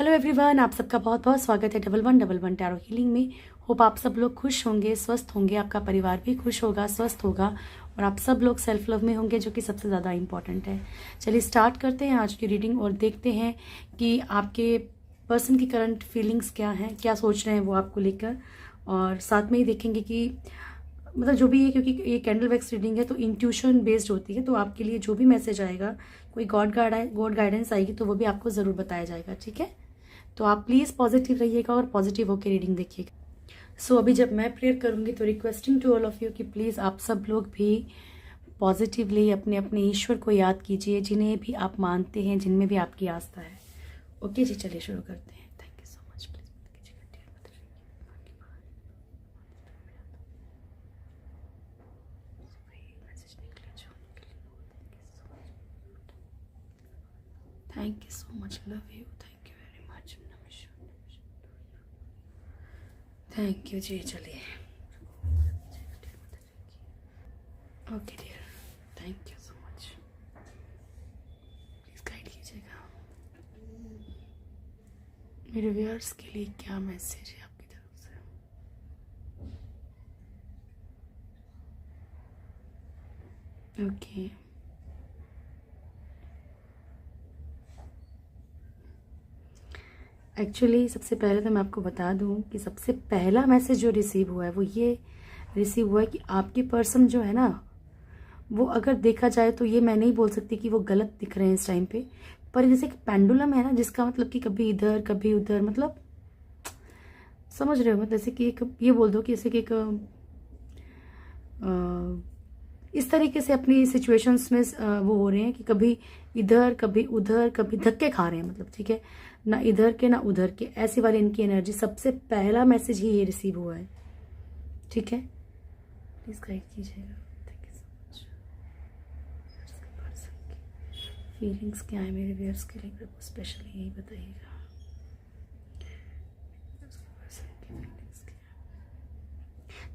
Hello everyone, आप सबका बहुत बहुत स्वागत है डबल वन टैरो हीलिंग में। होप आप सब लोग खुश होंगे, स्वस्थ होंगे, आपका परिवार भी खुश होगा, स्वस्थ होगा और आप सब लोग सेल्फ लव में होंगे, जो कि सबसे ज़्यादा इम्पॉर्टेंट है। चलिए स्टार्ट करते हैं आज की रीडिंग और देखते हैं कि आपके पर्सन की करंट फीलिंग्स क्या हैं, क्या सोच रहे हैं वो आपको लेकर। और साथ में ही देखेंगे कि मतलब जो भी है, क्योंकि ये कैंडल वैक्स रीडिंग है तो इंट्यूशन बेस्ड होती है, तो आपके लिए जो भी मैसेज आएगा, कोई गॉड गाइडेंस आएगी तो वो भी आपको ज़रूर बताया जाएगा। ठीक है, तो आप प्लीज़ पॉजिटिव रहिएगा और पॉजिटिव होकर रीडिंग देखिएगा। सो अभी जब मैं प्रेयर करूंगी तो requesting to all of you कि प्लीज़ आप सब लोग भी पॉजिटिवली अपने अपने ईश्वर को याद कीजिए, जिन्हें भी आप मानते हैं, जिनमें भी आपकी आस्था है। ओके जी, चलिए शुरू करते हैं। Thank you so much. Please thank you so much, love you, thank you very much, thank you जी। चलिए okay dear, thank you so much. Please guide कीजिएगा मेरे व्यूअर्स के लिए, क्या मैसेज है आपकी तरफ से। ओके एक्चुअली सबसे पहले तो मैं आपको बता दूं कि सबसे पहला मैसेज जो रिसीव हुआ है वो ये रिसीव हुआ है कि आपके पर्सन जो है ना, वो अगर देखा जाए तो ये मैं नहीं बोल सकती कि वो गलत दिख रहे हैं इस टाइम पे, पर जैसे एक पेंडुलम है ना, जिसका मतलब कि कभी इधर कभी उधर, मतलब समझ रहे हो, मतलब जैसे कि एक ये बोल दो कि जैसे कि एक इस तरीके से अपनी सिचुएशंस में वो हो रहे हैं कि कभी इधर कभी उधर, कभी धक्के खा रहे हैं, मतलब ठीक है ना, इधर के ना उधर के, ऐसी वाली इनकी एनर्जी। सबसे पहला मैसेज ही ये रिसीव हुआ है। ठीक है, प्लीज गाइड कीजिएगा। Thank you so much. Feelings क्या है मेरे व्यूअर्स के लिए, स्पेशली यही बताइएगा।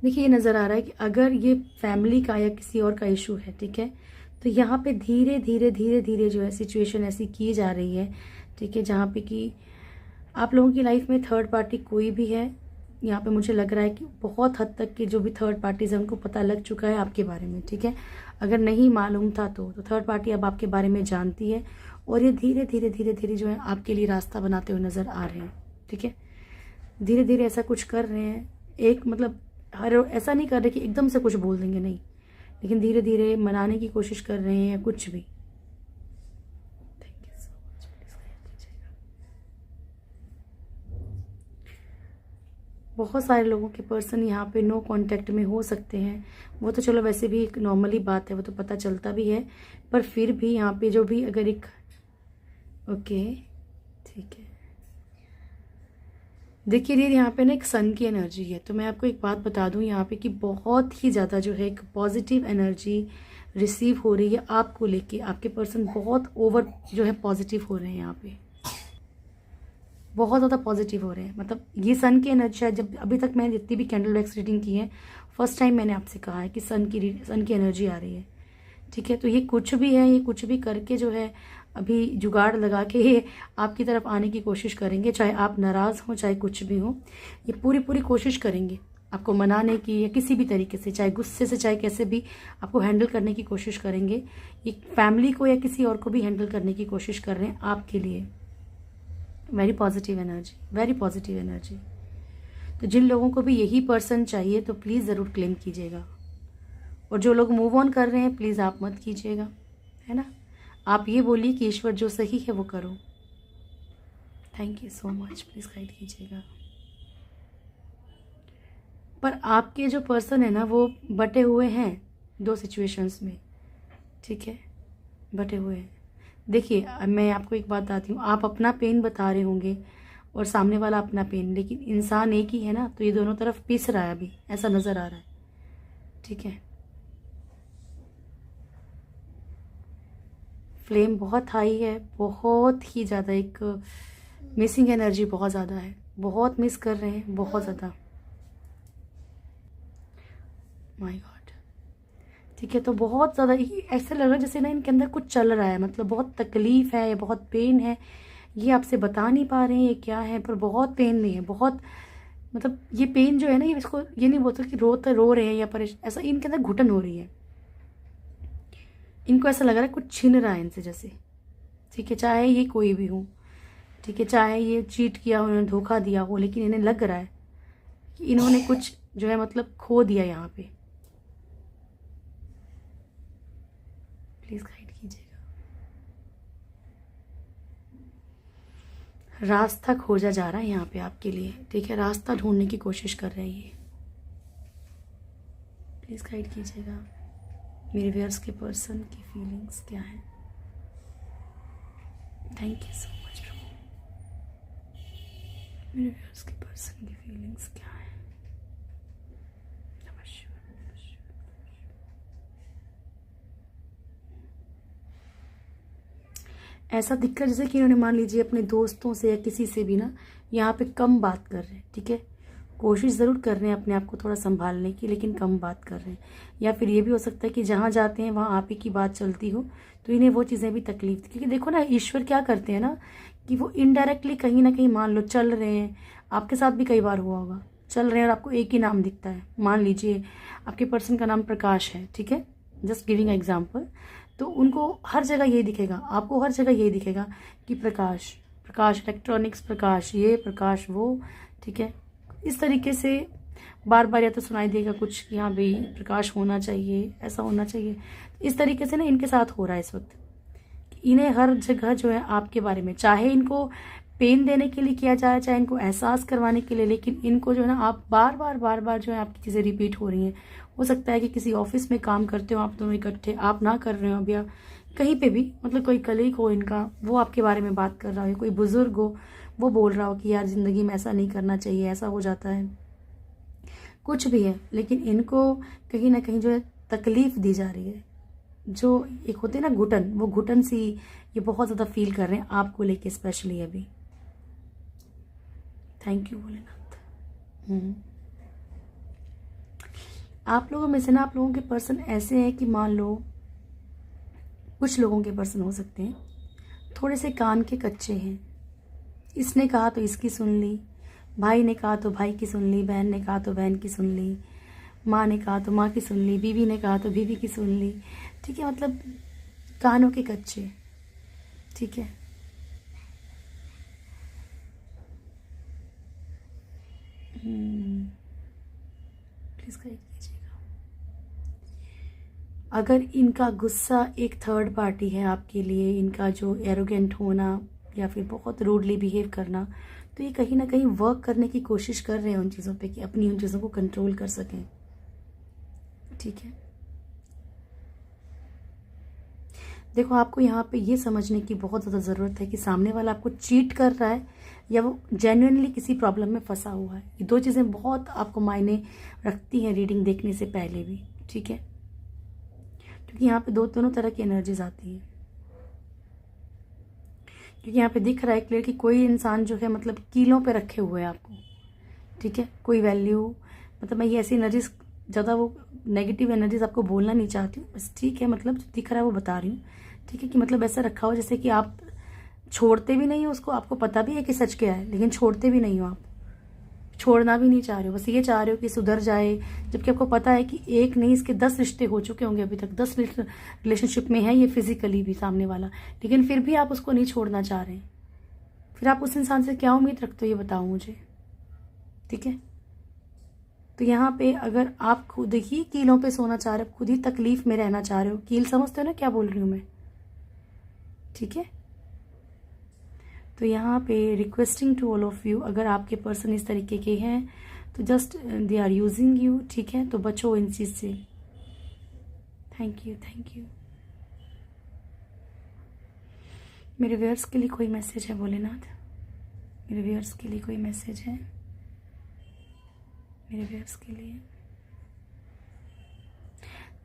देखिए, ये नज़र आ रहा है कि अगर ये फैमिली का या किसी और का इशू है, ठीक है, तो यहाँ पे धीरे धीरे धीरे धीरे जो है सिचुएशन ऐसी की जा रही है, ठीक है, जहाँ पे कि आप लोगों की लाइफ में थर्ड पार्टी कोई भी है। यहाँ पे मुझे लग रहा है कि बहुत हद तक के जो भी थर्ड पार्टीज हैं उनको पता लग चुका है आपके बारे में। ठीक है, अगर नहीं मालूम था तो थर्ड पार्टी अब आपके बारे में जानती है और ये धीरे धीरे धीरे धीरे जो है आपके लिए रास्ता बनाते हुए नज़र आ रहे हैं। ठीक है, धीरे धीरे ऐसा कुछ कर रहे हैं, एक मतलब हर ऐसा नहीं कर रहे कि एकदम से कुछ बोल देंगे, नहीं, लेकिन धीरे धीरे मनाने की कोशिश कर रहे हैं या कुछ भी। Thank you so much. बहुत सारे लोगों के पर्सन यहाँ पे नो कांटेक्ट में हो सकते हैं, वो तो चलो वैसे भी एक नॉर्मली बात है, वो तो पता चलता भी है, पर फिर भी यहाँ पे जो भी अगर एक ओके ठीक है, देखिए दीदी यहाँ पे ना एक सन की एनर्जी है, तो मैं आपको एक बात बता दूँ यहाँ पे कि बहुत ही ज़्यादा जो है एक पॉजिटिव एनर्जी रिसीव हो रही है आपको लेके। आपके पर्सन बहुत ओवर जो है पॉजिटिव हो रहे हैं, यहाँ पे बहुत ज़्यादा पॉजिटिव हो रहे हैं। मतलब ये सन की एनर्जी है। जब अभी तक मैंने जितनी भी कैंडल वैक्स रीडिंग की है, फर्स्ट टाइम मैंने आपसे कहा है कि सन की एनर्जी आ रही है। ठीक है, तो ये कुछ भी है, ये कुछ भी करके जो है अभी जुगाड़ लगा के ये आपकी तरफ आने की कोशिश करेंगे, चाहे आप नाराज़ हो चाहे कुछ भी हो, ये पूरी पूरी कोशिश करेंगे आपको मनाने की या किसी भी तरीके से, चाहे गुस्से से चाहे कैसे भी आपको हैंडल करने की कोशिश करेंगे। ये फैमिली को या किसी और को भी हैंडल करने की कोशिश कर रहे हैं आपके लिए। Very positive energy, very positive energy. तो जिन लोगों को भी यही पर्सन चाहिए तो प्लीज़ ज़रूर क्लेम कीजिएगा, और जो लोग मूव ऑन कर रहे हैं प्लीज़ आप मत कीजिएगा, है ना। आप ये बोलिए कि ईश्वर जो सही है वो करो। Thank you so much, please guide कीजिएगा। पर आपके जो पर्सन है ना, वो बटे हुए हैं दो सिचुएशंस में। ठीक है, बटे हुए हैं। देखिए, मैं आपको एक बात बताती हूँ, आप अपना पेन बता रहे होंगे और सामने वाला अपना पेन, लेकिन इंसान एक ही है ना, तो ये दोनों तरफ पिस रहा है, अभी ऐसा नज़र आ रहा है। ठीक है, फ्लेम बहुत हाई है, बहुत ही ज़्यादा एक मिसिंग एनर्जी बहुत ज़्यादा है, बहुत मिस कर रहे हैं, बहुत ज़्यादा। My God. ठीक है, तो बहुत ज़्यादा ऐसा लग रहा है जैसे ना इनके अंदर कुछ चल रहा है, मतलब बहुत तकलीफ है या बहुत पेन है ये आपसे बता नहीं पा रहे हैं ये क्या है, पर बहुत पेन में है, बहुत मतलब ये पेन जो है ना, ये इसको ये नहीं बोलते कि रो रहे हैं या परेशान, ऐसा इनके अंदर घुटन हो रही है। इनको ऐसा लग रहा है कुछ छीन रहा है इनसे जैसे, ठीक है, चाहे ये कोई भी हो, ठीक है, चाहे ये चीट किया हो, उन्होंने धोखा दिया हो, लेकिन इन्हें लग रहा है कि इन्होंने कुछ जो है मतलब खो दिया यहाँ पे। प्लीज गाइड कीजिएगा। रास्ता खोजा जा रहा है यहाँ पे आपके लिए, ठीक है, रास्ता ढूंढने की कोशिश कर रहे हैं ये। प्लीज गाइड कीजिएगा मेरे व्यूअर्स के पर्सन की फीलिंग्स क्या है। थैंक यू सो मच प्रभु। मेरे व्यूअर्स के पर्सन की फीलिंग्स क्या है। ऐसा दिख रहा है जैसे कि इन्होंने मान लीजिए अपने दोस्तों से या किसी से भी ना यहाँ पे कम बात कर रहे हैं, ठीक है, कोशिश ज़रूर कर रहे हैं अपने आप को थोड़ा संभालने की, लेकिन कम बात कर रहे हैं। या फिर ये भी हो सकता है कि जहाँ जाते हैं वहाँ आप ही की बात चलती हो, तो इन्हें वो चीज़ें भी तकलीफ थी। क्योंकि देखो ना, ईश्वर क्या करते हैं ना कि वो इनडायरेक्टली कहीं ना कहीं, मान लो चल रहे हैं, आपके साथ भी कई बार हुआ होगा, चल रहे हैं और आपको एक ही नाम दिखता है, मान लीजिए आपके पर्सन का नाम प्रकाश है, ठीक है, जस्ट गिविंग एग्जाम्पल, तो उनको हर जगह यही दिखेगा, आपको हर जगह यही दिखेगा कि प्रकाश, प्रकाश इलेक्ट्रॉनिक्स, प्रकाश ये, प्रकाश वो, ठीक है, इस तरीके से बार बार या तो सुनाई देगा कुछ कि हाँ भाई प्रकाश होना चाहिए, ऐसा होना चाहिए। इस तरीके से ना इनके साथ हो रहा है इस वक्त। इन्हें हर जगह जो है आपके बारे में, चाहे इनको पेन देने के लिए किया जाए, चाहे इनको एहसास करवाने के लिए, लेकिन इनको जो है ना आप बार बार जो है आपकी चीज़ें रिपीट हो रही हैं। हो सकता है कि किसी ऑफिस में काम करते हो आप दोनों इकट्ठे, आप ना कर रहे हो अब, या कहीं पे भी, मतलब कोई कलीग हो इनका, वो आपके बारे में बात कर रहा हो, कोई बुजुर्ग हो वो बोल रहा हो कि यार ज़िंदगी में ऐसा नहीं करना चाहिए, ऐसा हो जाता है, कुछ भी है, लेकिन इनको कहीं ना कहीं जो है तकलीफ दी जा रही है। जो एक होते हैं ना घुटन, वो घुटन सी ये बहुत ज़्यादा फील कर रहे हैं आपको लेके स्पेशली अभी। Thank you Bholenath. आप लोगों में से ना, आप लोगों के पर्सन ऐसे हैं कि मान लो कुछ लोगों के पर्सन हो सकते हैं थोड़े से कान के कच्चे हैं। इसने कहा तो इसकी सुन ली, भाई ने कहा तो भाई की सुन ली, बहन ने कहा तो बहन की सुन ली, माँ ने कहा तो माँ की सुन ली, बीवी ने कहा तो बीवी की सुन ली, ठीक है, मतलब कानों के कच्चे, ठीक है। प्लीज गाइड कीजिएगा। अगर इनका गुस्सा एक थर्ड पार्टी है आपके लिए, इनका जो एरोगेंट होना या फिर बहुत रूडली बिहेव करना, तो ये कहीं ना कहीं वर्क करने की कोशिश कर रहे हैं उन चीज़ों पे कि अपनी उन चीज़ों को कंट्रोल कर सकें, ठीक है। देखो आपको यहाँ पे ये समझने की बहुत ज़्यादा ज़रूरत है कि सामने वाला आपको चीट कर रहा है या वो जेन्युइनली किसी प्रॉब्लम में फंसा हुआ है। ये दो चीज़ें बहुत आपको मायने रखती हैं रीडिंग देखने से पहले भी, ठीक है, क्योंकि यहाँ पे दोनों तरह की एनर्जीज आती हैं। क्योंकि यहाँ पे दिख रहा है क्लियर कि कोई इंसान जो है मतलब कीलों पे रखे हुए है आपको, ठीक है, कोई वैल्यू, मतलब मैं ये ऐसी एनर्जीज ज़्यादा वो नेगेटिव एनर्जीज आपको बोलना नहीं चाहती हूँ, बस ठीक है, मतलब जो दिख रहा है वो बता रही हूँ, ठीक है, कि मतलब ऐसा रखा हो जैसे कि आप छोड़ते भी नहीं हो उसको, आपको पता भी है कि सच क्या है, लेकिन छोड़ते भी नहीं हो, आप छोड़ना भी नहीं चाह रहे हो, बस ये चाह रहे हो कि सुधर जाए, जबकि आपको पता है कि एक नहीं इसके 10 रिश्ते हो चुके होंगे अभी तक, 10 रिलेशनशिप में है ये फिजिकली भी सामने वाला, लेकिन फिर भी आप उसको नहीं छोड़ना चाह रहे हैं। फिर आप उस इंसान से क्या उम्मीद रखते हो ये बताओ मुझे, ठीक है। तो यहाँ पे अगर आप खुद ही कीलों पे सोना चाह रहे हो, खुद ही तकलीफ में रहना चाह रहे हो, कील समझते हो ना क्या बोल रही हूँ मैं, ठीक है। तो यहाँ पे requesting to all of you, अगर आपके पर्सन इस तरीके के हैं तो just they are using you, ठीक है, तो बचो इन चीज से। Thank you, thank you. मेरे व्यूअर्स के लिए कोई मैसेज है भोलेनाथ? मेरे व्यूअर्स के लिए कोई मैसेज है? मेरे व्यूअर्स के लिए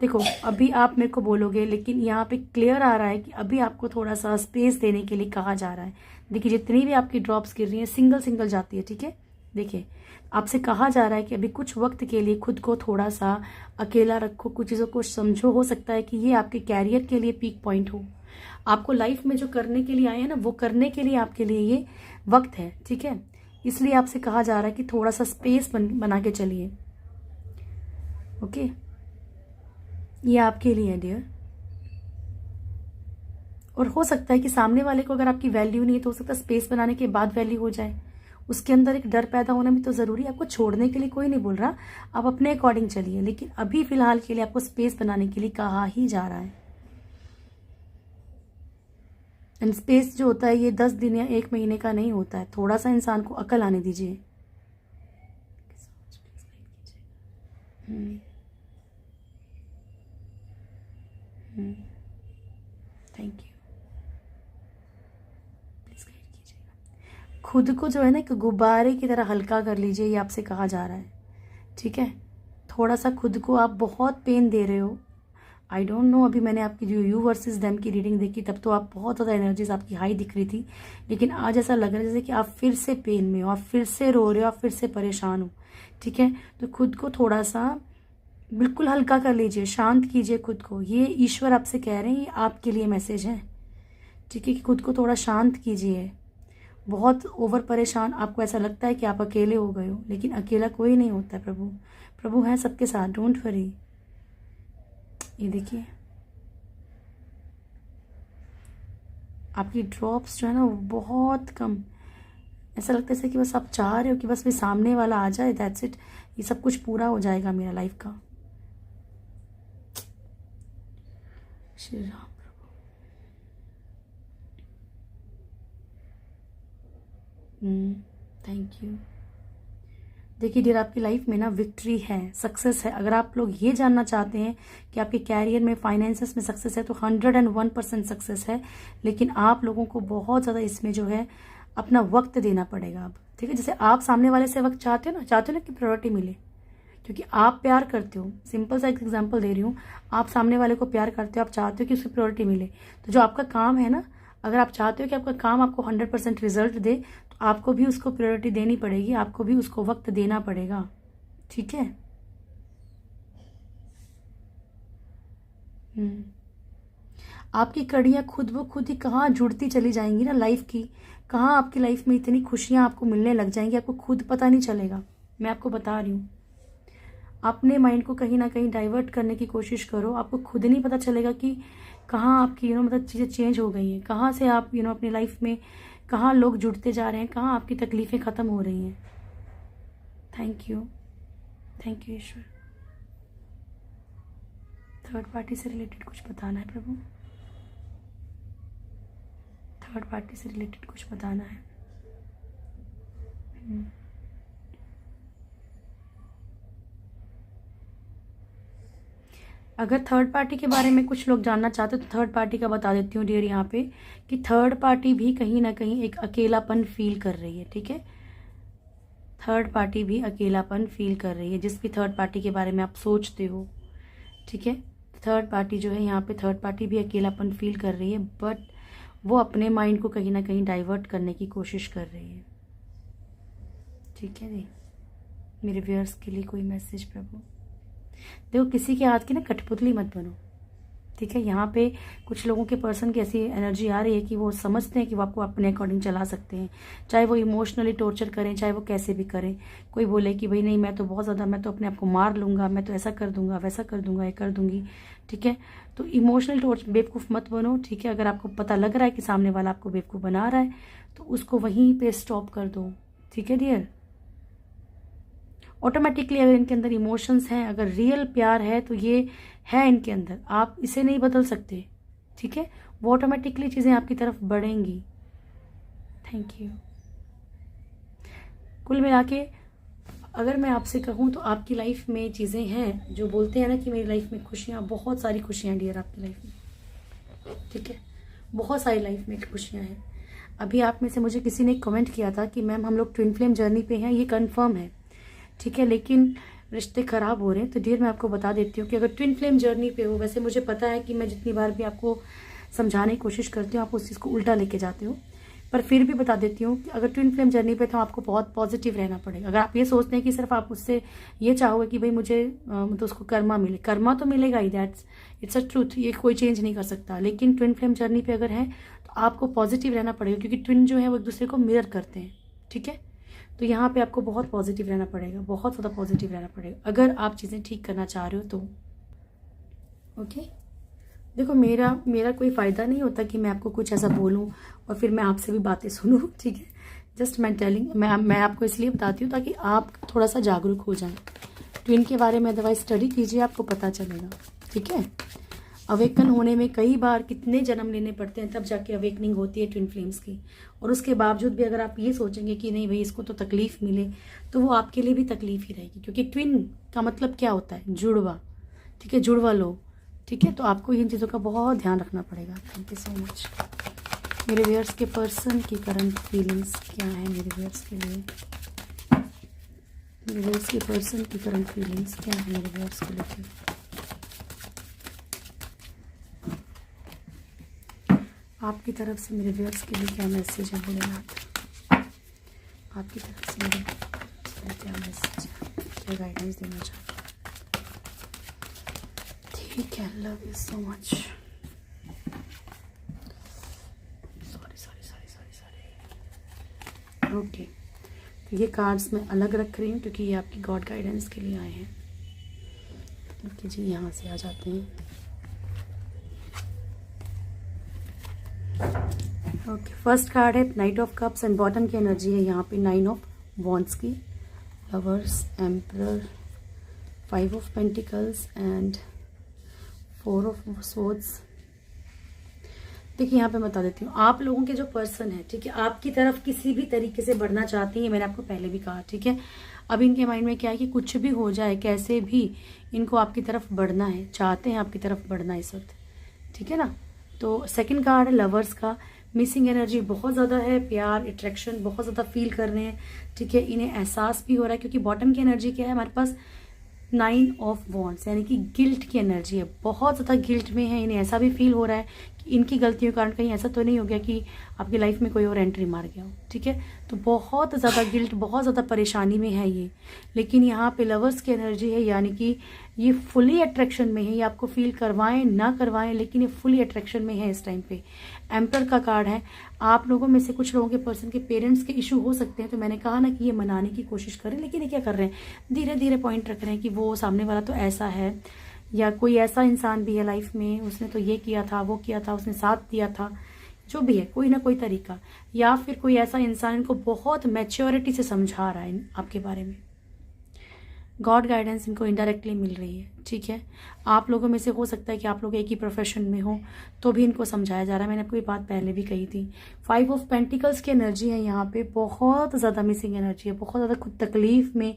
देखो, अभी आप मेरे को बोलोगे, लेकिन यहाँ पे क्लियर आ रहा है कि अभी आपको थोड़ा सा स्पेस देने के लिए कहा जा रहा है। देखिए जितनी भी आपकी ड्रॉप्स गिर रही हैं सिंगल सिंगल जाती है, ठीक है। देखिए आपसे कहा जा रहा है कि अभी कुछ वक्त के लिए खुद को थोड़ा सा अकेला रखो, कुछ चीज़ों को समझो। हो सकता है कि ये आपके कैरियर के लिए पीक पॉइंट हो, आपको लाइफ में जो करने के लिए आए हैं ना, वो करने के लिए आपके लिए ये वक्त है, ठीक है। इसलिए आपसे कहा जा रहा है कि थोड़ा सा स्पेस बना के चलिए, ओके। ये आपके लिए है डियर। और हो सकता है कि सामने वाले को अगर आपकी वैल्यू नहीं है तो हो सकता है स्पेस बनाने के बाद वैल्यू हो जाए। उसके अंदर एक डर पैदा होना भी तो ज़रूरी है। आपको छोड़ने के लिए कोई नहीं बोल रहा, आप अपने अकॉर्डिंग चलिए, लेकिन अभी फ़िलहाल के लिए आपको स्पेस बनाने के लिए कहा ही जा रहा है। एंड स्पेस जो होता है ये 10 दिन या 1 महीने का नहीं होता है। थोड़ा सा इंसान को अकल आने दीजिए। Thank you. प्लीज गाइड कीजिएगा। खुद को जो है ना एक गुब्बारे की तरह हल्का कर लीजिए, ये आपसे कहा जा रहा है, ठीक है। थोड़ा सा खुद को आप बहुत पेन दे रहे हो। आई डोंट नो, अभी मैंने आपकी जो यू वर्सेस देम की रीडिंग देखी तब तो आप बहुत ज़्यादा एनर्जीज आपकी हाई दिख रही थी, लेकिन आज ऐसा लग रहा है जैसे कि आप फिर से पेन में हो, आप फिर से रो रहे हो, आप फिर से परेशान हो, ठीक है। तो खुद को थोड़ा सा बिल्कुल हल्का कर लीजिए, शांत कीजिए खुद को। ये ईश्वर आपसे कह रहे हैं, ये आपके लिए मैसेज है, ठीक है, कि खुद को थोड़ा शांत कीजिए। बहुत ओवर परेशान, आपको ऐसा लगता है कि आप अकेले हो गए हो, लेकिन अकेला कोई नहीं होता है। प्रभु है सबके साथ, डोंट वरी। ये देखिए आपकी ड्रॉप्स जो है ना वो बहुत कम, ऐसा लगता है कि बस आप चाह रहे हो कि बस भी सामने वाला आ जाए, दैट्स इट, ये सब कुछ पूरा हो जाएगा मेरा लाइफ का। श्री राम प्रभु। Thank you. देखिए डियर, आपकी लाइफ में ना विक्ट्री है, सक्सेस है। अगर आप लोग ये जानना चाहते हैं कि आपके कैरियर में, फाइनेंसेस में सक्सेस है, तो 101% सक्सेस है, लेकिन आप लोगों को बहुत ज़्यादा इसमें जो है अपना वक्त देना पड़ेगा अब, ठीक है। जैसे आप सामने वाले से वक्त चाहते हो ना कि प्रायोरिटी मिले, क्योंकि आप प्यार करते हो। सिंपल सा एक एग्जांपल दे रही हूँ, आप सामने वाले को प्यार करते हो, आप चाहते हो कि उसकी प्रायोरिटी मिले, तो जो आपका काम है ना, अगर आप चाहते हो कि आपका काम आपको 100% रिजल्ट दे, तो आपको भी उसको प्रायोरिटी देनी पड़ेगी, आपको भी उसको वक्त देना पड़ेगा, ठीक है। आपकी कड़ियाँ खुद ब खुद ही कहाँ जुड़ती चली जाएंगी ना लाइफ की, कहाँ आपकी लाइफ में इतनी खुशियाँ आपको मिलने लग जाएंगी, आपको खुद पता नहीं चलेगा। मैं आपको बता रही हूँ, अपने माइंड को कहीं ना कहीं डाइवर्ट करने की कोशिश करो, आपको खुद नहीं पता चलेगा कि कहाँ आपकी मतलब चीज़ें चेंज हो गई हैं, कहाँ से आप अपनी लाइफ में कहाँ लोग जुड़ते जा रहे हैं, कहाँ आपकी तकलीफ़ें ख़त्म हो रही हैं। Thank you Ishwar. Third party से रिलेटेड कुछ बताना है प्रभु, थर्ड पार्टी से रिलेटेड कुछ बताना है। अगर थर्ड पार्टी के बारे में कुछ लोग जानना चाहते हो तो थर्ड पार्टी का बता देती हूँ डियर यहाँ पे, कि थर्ड पार्टी भी कहीं ना कहीं एक अकेलापन फील कर रही है, ठीक है। थर्ड पार्टी भी अकेलापन फील कर रही है, जिस भी थर्ड पार्टी के बारे में आप सोचते हो, ठीक है। थर्ड पार्टी जो है यहाँ पे, थर्ड पार्टी भी अकेलापन फील कर रही है, बट वो अपने माइंड को कहीं ना कहीं डाइवर्ट करने की कोशिश कर रही है, ठीक है जी। मेरे व्यूअर्स के लिए कोई मैसेज प्रभु। देखो, किसी के हाथ की ना कठपुतली मत बनो, ठीक है। यहाँ पे कुछ लोगों के पर्सन की ऐसी एनर्जी आ रही है कि वो समझते हैं कि वो आपको अपने अकॉर्डिंग चला सकते हैं, चाहे वो इमोशनली टॉर्चर करें, चाहे वो कैसे भी करें। कोई बोले कि भाई नहीं, मैं तो बहुत ज़्यादा, मैं तो अपने आप को मार लूँगा, मैं तो ऐसा कर दूंगा, वैसा कर दूंगा, ये कर दूंगी, ठीक है। तो इमोशनल टॉर्चर, बेवकूफ़ मत बनो, ठीक है। अगर आपको पता लग रहा है कि सामने वाला आपको बेवकूफ़ बना रहा है तो उसको वहीं पर स्टॉप कर दो, ठीक है डियर। ऑटोमेटिकली अगर इनके अंदर इमोशंस हैं, अगर रियल प्यार है तो ये है इनके अंदर, आप इसे नहीं बदल सकते, ठीक है। वो ऑटोमेटिकली चीज़ें आपकी तरफ बढ़ेंगी। Thank you. कुल मिला के अगर मैं आपसे कहूँ तो आपकी लाइफ में चीज़ें हैं जो बोलते हैं ना कि मेरी लाइफ में खुशियाँ, बहुत सारी खुशियाँ डियर आपकी लाइफ में, ठीक है। बहुत सारी लाइफ में खुशियाँ हैं। अभी आप में से मुझे किसी ने कमेंट किया था कि मैम हम लोग ट्विन फ्लेम जर्नी पे हैं, ये कन्फर्म है, ठीक है, लेकिन रिश्ते ख़राब हो रहे हैं। तो डियर मैं आपको बता देती हूँ कि अगर ट्विन फ्लेम जर्नी पे हो, वैसे मुझे पता है कि मैं जितनी बार भी आपको समझाने की कोशिश करती हूँ आप उस चीज़ को उल्टा लेके जाते हो। पर फिर भी बता देती हूँ कि अगर ट्विन फ्लेम जर्नी पे तो आपको बहुत पॉजिटिव रहना पड़ेगा। अगर आप ये सोचते हैं कि सिर्फ आप उससे ये चाहोगे कि भाई मुझे तो उसको कर्मा मिले, कर्मा तो मिलेगा ही, दैट्स इट्स अ ट्रूथ, ये कोई चेंज नहीं कर सकता। लेकिन ट्विन फ्लेम जर्नी पे अगर है तो आपको पॉजिटिव रहना पड़ेगा, क्योंकि ट्विन जो है वो एक दूसरे को मिरर करते हैं, ठीक है। तो यहाँ पे आपको बहुत पॉजिटिव रहना पड़ेगा, बहुत ज़्यादा पॉजिटिव रहना पड़ेगा अगर आप चीज़ें ठीक करना चाह रहे हो तो। ओके, देखो मेरा कोई फ़ायदा नहीं होता कि मैं आपको कुछ ऐसा बोलूं और फिर मैं आपसे भी बातें सुनूं, ठीक है। जस्ट मैं टेलिंग, मैं आपको इसलिए बताती हूँ ताकि आप थोड़ा सा जागरूक हो जाएं ट्विन के बारे में। अदरवाइज स्टडी कीजिए, आपको पता चलेगा, ठीक है। अवेकन होने में कई बार कितने जन्म लेने पड़ते हैं, तब जाके अवेकनिंग होती है ट्विन फ्लेम्स की। और उसके बावजूद भी अगर आप ये सोचेंगे कि नहीं भाई इसको तो तकलीफ मिले, तो वो आपके लिए भी तकलीफ ही रहेगी, क्योंकि ट्विन का मतलब क्या होता है, जुड़वा, ठीक है, जुड़वा लोग, ठीक है। तो आपको इन चीज़ों का बहुत ध्यान रखना पड़ेगा। Thank you so much. मेरे व्यूअर्स के पर्सन की करंट फीलिंग्स क्या है मेरे व्यूअर्स के लिए, मेरे व्यूअर्स के पर्सन की करंट फीलिंग्स क्या है मेरे व्यूअर्स के लिए। आपकी तरफ से मेरे व्यूअर्स के लिए क्या मैसेज है भोलेनाथ, आपकी तरफ से मेरे क्या मैसेज है, क्या गाइडेंस देना चाहते हैं। ठीक है, love you so much. Sorry. Okay, तो ये कार्ड्स मैं अलग रख रही हूँ क्योंकि ये आपकी गॉड गाइडेंस के लिए आए हैं। ओके जी, यहाँ से आ जाते हैं। ओके, फर्स्ट कार्ड है night of cups and bottom की एनर्जी है यहाँ पे 9 ऑफ वॉन्ड्स की, lovers, emperor, 5 of pentacles and 4 of swords. देखिए यहाँ पे बता देती हूँ, आप लोगों के जो पर्सन है, ठीक है, आपकी तरफ किसी भी तरीके से बढ़ना चाहते हैं, मैंने आपको पहले भी कहा, ठीक है। अब इनके माइंड में क्या है कि कुछ भी हो जाए, कैसे भी इनको आपकी तरफ बढ़ना है, चाहते हैं आपकी तरफ बढ़ना इस वक्त, ठीक है ना। तो सेकंड कार्ड है लवर्स का, मिसिंग एनर्जी बहुत ज़्यादा है, प्यार, अट्रैक्शन बहुत ज़्यादा फील कर रहे हैं, ठीक है। इन्हें एहसास भी हो रहा है, क्योंकि बॉटम की एनर्जी क्या है हमारे पास, 9 ऑफ वॉन्ड्स, यानी कि गिल्ट की एनर्जी है, बहुत ज़्यादा गिल्ट में है। इन्हें ऐसा भी फील हो रहा है कि इनकी गलतियों के कारण कहीं ऐसा तो नहीं हो गया कि आपकी लाइफ में कोई और एंट्री मार गया हो, ठीक है। तो बहुत ज़्यादा गिल्ट, बहुत ज़्यादा परेशानी में है ये। लेकिन यहाँ पे लवर्स की एनर्जी है, यानी कि ये फुली अट्रैक्शन में है, ये आपको फील करवाएं ना करवाएं, लेकिन ये फुली अट्रैक्शन में है इस टाइम पे। एम्पर का कार्ड है, आप लोगों में से कुछ लोगों के पर्सन के पेरेंट्स के इशू हो सकते हैं, तो मैंने कहा ना कि ये मनाने की कोशिश करें, लेकिन ये क्या कर रहे हैं, धीरे धीरे पॉइंट रख रहे हैं कि वो सामने वाला तो ऐसा है, या कोई ऐसा इंसान भी है लाइफ में, उसने तो ये किया था, वो किया था, उसने साथ दिया था, जो भी है, कोई ना कोई तरीका, या फिर कोई ऐसा इंसान इनको बहुत मैच्योरिटी से समझा रहा है आपके बारे में। गॉड गाइडेंस इनको इनडायरेक्टली मिल रही है, ठीक है। आप लोगों में से हो सकता है कि आप लोग एक ही प्रोफेशन में हो, तो भी इनको समझाया जा रहा है। मैंने आपको ये बात पहले भी कही थी। 5 ऑफ पेंटिकल्स की एनर्जी है यहाँ पे, बहुत ज़्यादा मिसिंग एनर्जी है, बहुत ज़्यादा खुद तकलीफ में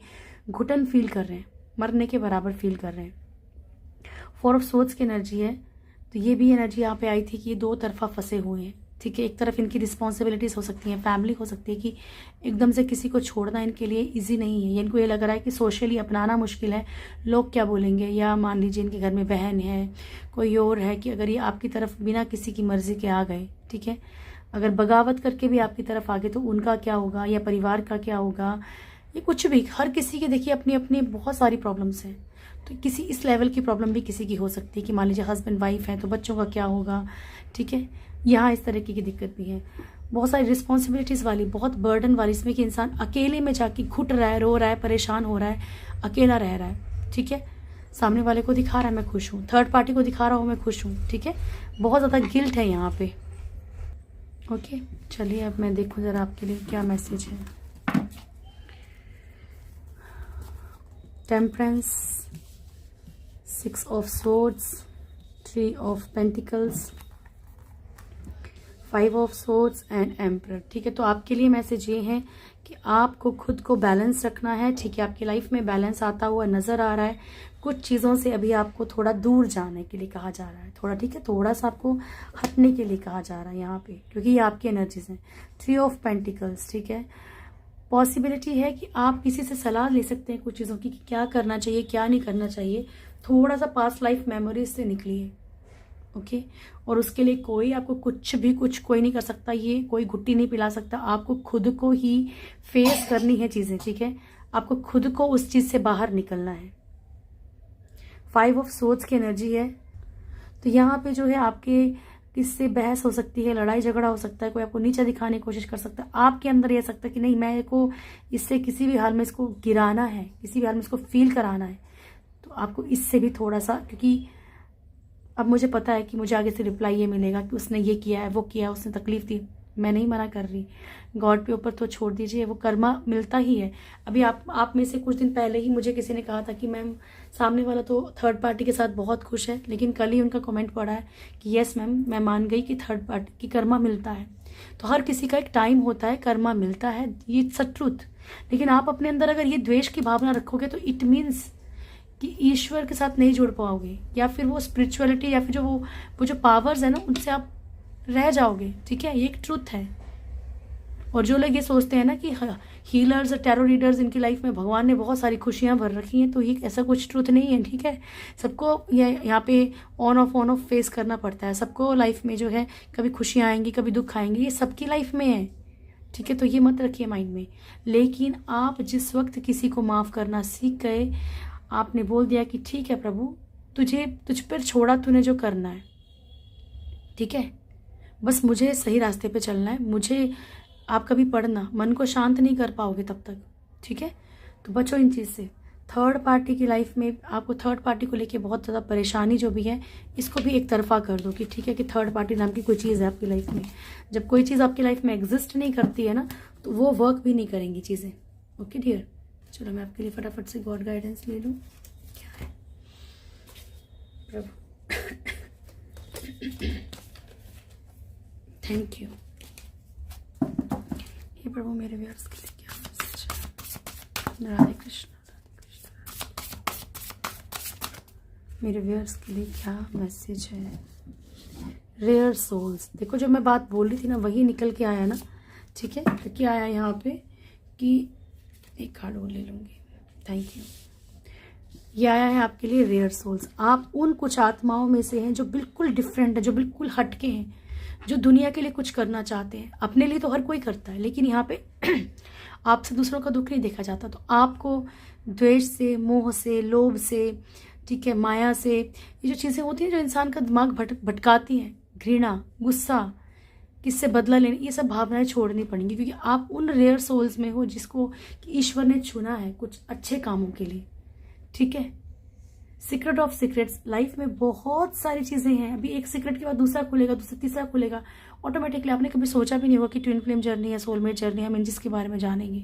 घुटन फील कर रहे हैं, मरने के बराबर फील कर रहे हैं। 4 ऑफ सोर्ड्स की एनर्जी है, तो ये भी एनर्जी यहाँ पे आई थी कि ये दो तरफा फंसे हुए हैं, ठीक है। एक तरफ इनकी रिस्पॉन्सिबिलिटीज हो सकती हैं, फैमिली हो सकती है, कि एकदम से किसी को छोड़ना इनके लिए इजी नहीं है, इनको ये लग रहा है कि सोशली अपनाना मुश्किल है, लोग क्या बोलेंगे, या मान लीजिए इनके घर में बहन है, कोई और है, कि अगर ये आपकी तरफ बिना किसी की मर्जी के आ गए, ठीक है, अगर बगावत करके भी आपकी तरफ आ गए तो उनका क्या होगा, या परिवार का क्या होगा, ये कुछ भी, हर किसी के देखिए अपनी अपनी बहुत सारी प्रॉब्लम्स हैं। तो किसी इस लेवल की प्रॉब्लम भी किसी की हो सकती है कि मान लीजिए हस्बैंड वाइफ है तो बच्चों का क्या होगा, ठीक है। यहाँ इस तरीके की दिक्कत भी है, बहुत सारी रिस्पॉन्सिबिलिटीज़ वाली, बहुत बर्डन वाली, इसमें कि इंसान अकेले में जाके घुट रहा है, रो रहा है, परेशान हो रहा है, अकेला रह रहा है, ठीक है। सामने वाले को दिखा रहा है मैं खुश हूँ, थर्ड पार्टी को दिखा रहा हूँ मैं खुश हूँ, ठीक है। बहुत ज़्यादा गिल्ट है यहाँ पे। ओके, चलिए अब मैं देखूँ ज़रा आपके लिए क्या मैसेज है। Temperance, 6 of swords, 3 of pentacles, 5 of swords and emperor, ठीक है। तो आपके लिए मैसेज ये है कि आपको खुद को बैलेंस रखना है, ठीक है। आपकी लाइफ में बैलेंस आता हुआ नजर आ रहा है, कुछ चीज़ों से अभी आपको थोड़ा दूर जाने के लिए कहा जा रहा है, थोड़ा, ठीक है, थोड़ा सा आपको हटने के लिए कहा जा रहा है यहाँ पे, क्योंकि ये आपकी एनर्जीज हैं। 3 ऑफ पेंटिकल्स, ठीक है। पॉसिबिलिटी है कि आप किसी से सलाह ले सकते हैं कुछ चीज़ों की, कि क्या करना चाहिए, क्या नहीं करना चाहिए। थोड़ा सा पास्ट लाइफ मेमोरीज से निकलिए, ओके। और उसके लिए कोई आपको कुछ कोई नहीं कर सकता, ये कोई घुट्टी नहीं पिला सकता। आपको खुद को ही फेस करनी है चीज़ें, ठीक है। आपको खुद को उस चीज़ से बाहर निकलना है। 5 ऑफ सोर्ड्स की एनर्जी है। तो यहाँ पे जो है आपके किससे बहस हो सकती है, लड़ाई झगड़ा हो सकता है, कोई आपको नीचा दिखाने की कोशिश कर सकता है। आपके अंदर ये सकता है कि नहीं, मैं को इससे किसी भी हाल में इसको गिराना है, किसी भी हाल में इसको फील कराना है। तो आपको इससे भी थोड़ा सा, क्योंकि अब मुझे पता है कि मुझे आगे से रिप्लाई ये मिलेगा कि उसने ये किया है, वो किया, उसने तकलीफ दी। मैं नहीं मना कर रही, गॉड पे ऊपर तो छोड़ दीजिए, वो कर्मा मिलता ही है। अभी आप में से कुछ दिन पहले ही मुझे किसी ने कहा था कि मैम सामने वाला तो थर्ड पार्टी के साथ बहुत खुश है, लेकिन कल ही उनका कमेंट पड़ा है कि यस मैम, मैं मान गई कि थर्ड पार्टी की कर्मा मिलता है। तो हर किसी का एक टाइम होता है, कर्मा मिलता है, ये इट्स अ ट्रूथ। लेकिन आप अपने अंदर अगर ये द्वेष की भावना रखोगे तो इट मीन्स कि ईश्वर के साथ नहीं जुड़ पाओगे, या फिर वो स्पिरिचुअलिटी या फिर जो वो जो पावर्स है ना, उनसे आप रह जाओगे, ठीक है। ये एक ट्रुथ है। और जो लोग ये सोचते हैं ना कि हीलर्स और टैरो रीडर्स, इनकी लाइफ में भगवान ने बहुत सारी खुशियां भर रखी हैं, तो ये ऐसा कुछ ट्रुथ नहीं है, ठीक है। सबको यहाँ पे ऑन ऑफ फेस करना पड़ता है। सबको लाइफ में जो है कभी खुशियां आएंगी, कभी दुख आएंगे, ये सबकी लाइफ में है, ठीक है। तो ये मत रखिए माइंड में। लेकिन आप जिस वक्त किसी को माफ करना सीख गए, आपने बोल दिया कि ठीक है प्रभु, तुझ पर छोड़ा तूने जो करना है, ठीक है, बस मुझे सही रास्ते पे चलना है। मुझे आप कभी पढ़ना, मन को शांत नहीं कर पाओगे तब तक, ठीक है। तो बचो इन चीज़ से। थर्ड पार्टी की लाइफ में आपको थर्ड पार्टी को लेके बहुत ज़्यादा परेशानी जो भी है, इसको भी एक तरफा कर दो कि ठीक है कि थर्ड पार्टी नाम की कोई चीज़ है आपकी लाइफ में। जब कोई चीज़ आपकी लाइफ में एग्जिस्ट नहीं करती है ना, तो वो वर्क भी नहीं करेंगी चीज़ें, ओके डियर। चलो मैं आपके लिए फटाफट से गॉड गाइडेंस ले लूँ। क्या है प्रभु? Thank you. हे प्रभु, मेरे व्यूअर्स के लिए क्या मैसेज है? राधे कृष्ण, राधे कृष्ण। मेरे व्यूअर्स के लिए क्या मैसेज है? Rare souls. देखो, जो मैं बात बोल रही थी ना, वही निकल के आया ना, ठीक है। क्या आया यहाँ पे कि एक कार्ड और ले लूँगी, थैंक यू। ये आया है आपके लिए रेयर सोल्स। आप उन कुछ आत्माओं में से हैं जो बिल्कुल डिफरेंट है, जो बिल्कुल हटके हैं, जो दुनिया के लिए कुछ करना चाहते हैं। अपने लिए तो हर कोई करता है, लेकिन यहाँ पे आपसे दूसरों का दुख नहीं देखा जाता। तो आपको द्वेष से, मोह से, लोभ से, ठीक है, माया से, ये जो चीज़ें होती हैं जो इंसान का दिमाग भटकाती हैं, घृणा, गुस्सा, किससे बदला लेने, ये सब भावनाएं छोड़नी पड़ेंगी, क्योंकि आप उन रेयर सोल्स में हो जिसको कि ईश्वर ने चुना है कुछ अच्छे कामों के लिए, ठीक है। सीक्रेट ऑफ सीक्रेट्स, लाइफ में बहुत सारी चीज़ें हैं। अभी एक सीक्रेट के बाद दूसरा खुलेगा, दूसरा तीसरा खुलेगा, ऑटोमेटिकली। आपने कभी सोचा भी नहीं होगा कि ट्विन फ्लेम जर्नी है, सोलमेट जर्नी है, हम इन जिसके बारे में जानेंगे,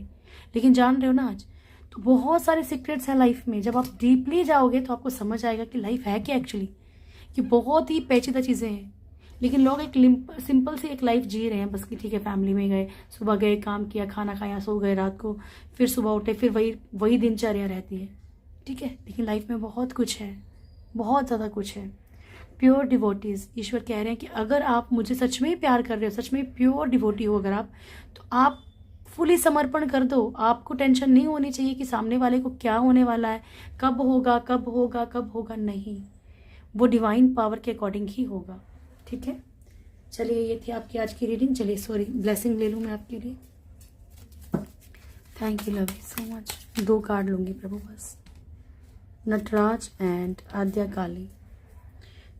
लेकिन जान रहे हो ना आज। तो बहुत सारे सीक्रेट्स हैं लाइफ में। जब आप डीपली जाओगे तो आपको समझ आएगा कि लाइफ है क्या एक्चुअली, कि बहुत ही पेचीदा चीज़ें हैं। लेकिन लोग एक सिंपल सी एक लाइफ जी रहे हैं बस, कि ठीक है, फैमिली में गए, सुबह गए, काम किया, खाना खाया, सो गए, रात को फिर सुबह उठे, फिर वही दिनचर्या रहती है, ठीक है। लेकिन लाइफ में बहुत कुछ है, बहुत ज़्यादा कुछ है। प्योर डिवोटीज, ईश्वर कह रहे हैं कि अगर आप मुझे सच में प्यार कर रहे हो, सच में प्योर डिवोटी हो अगर आप, तो आप फुली समर्पण कर दो। आपको टेंशन नहीं होनी चाहिए कि सामने वाले को क्या होने वाला है, कब होगा, कब होगा, कब होगा, नहीं, वो डिवाइन पावर के अकॉर्डिंग ही होगा, ठीक है। चलिए, ये थी आपकी आज की रीडिंग। चलिए, सॉरी, ब्लेसिंग ले लूँ मैं आपके लिए। Thank you, love you so much. 2 card लूँगी प्रभु बस, नटराज एंड आद्या काली।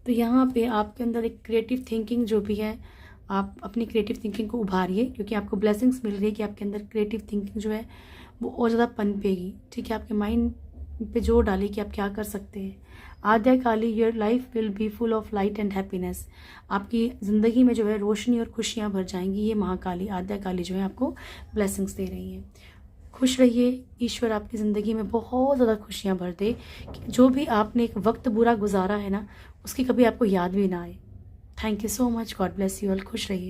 तो यहाँ पे आपके अंदर एक क्रिएटिव थिंकिंग जो भी है, आप अपनी क्रिएटिव थिंकिंग को उभारिए, क्योंकि आपको ब्लेसिंग्स मिल रही है कि आपके अंदर क्रिएटिव थिंकिंग जो है वो और ज़्यादा पनपेगी, ठीक है। आपके माइंड पे जोर डालिए कि आप क्या कर सकते हैं। Adya Kali, your life will be full of light and happiness. आपकी ज़िंदगी में जो है रोशनी और खुशियाँ भर जाएंगी। ये महाकाली, आद्या काली जो है आपको ब्लेसिंग्स दे रही हैं। खुश रहिए, ईश्वर आपकी ज़िंदगी में बहुत ज़्यादा खुशियाँ भर दे, कि जो भी आपने एक वक्त बुरा गुजारा है ना, उसकी कभी आपको याद भी ना आए। Thank you so much, God bless you all. खुश रहिए।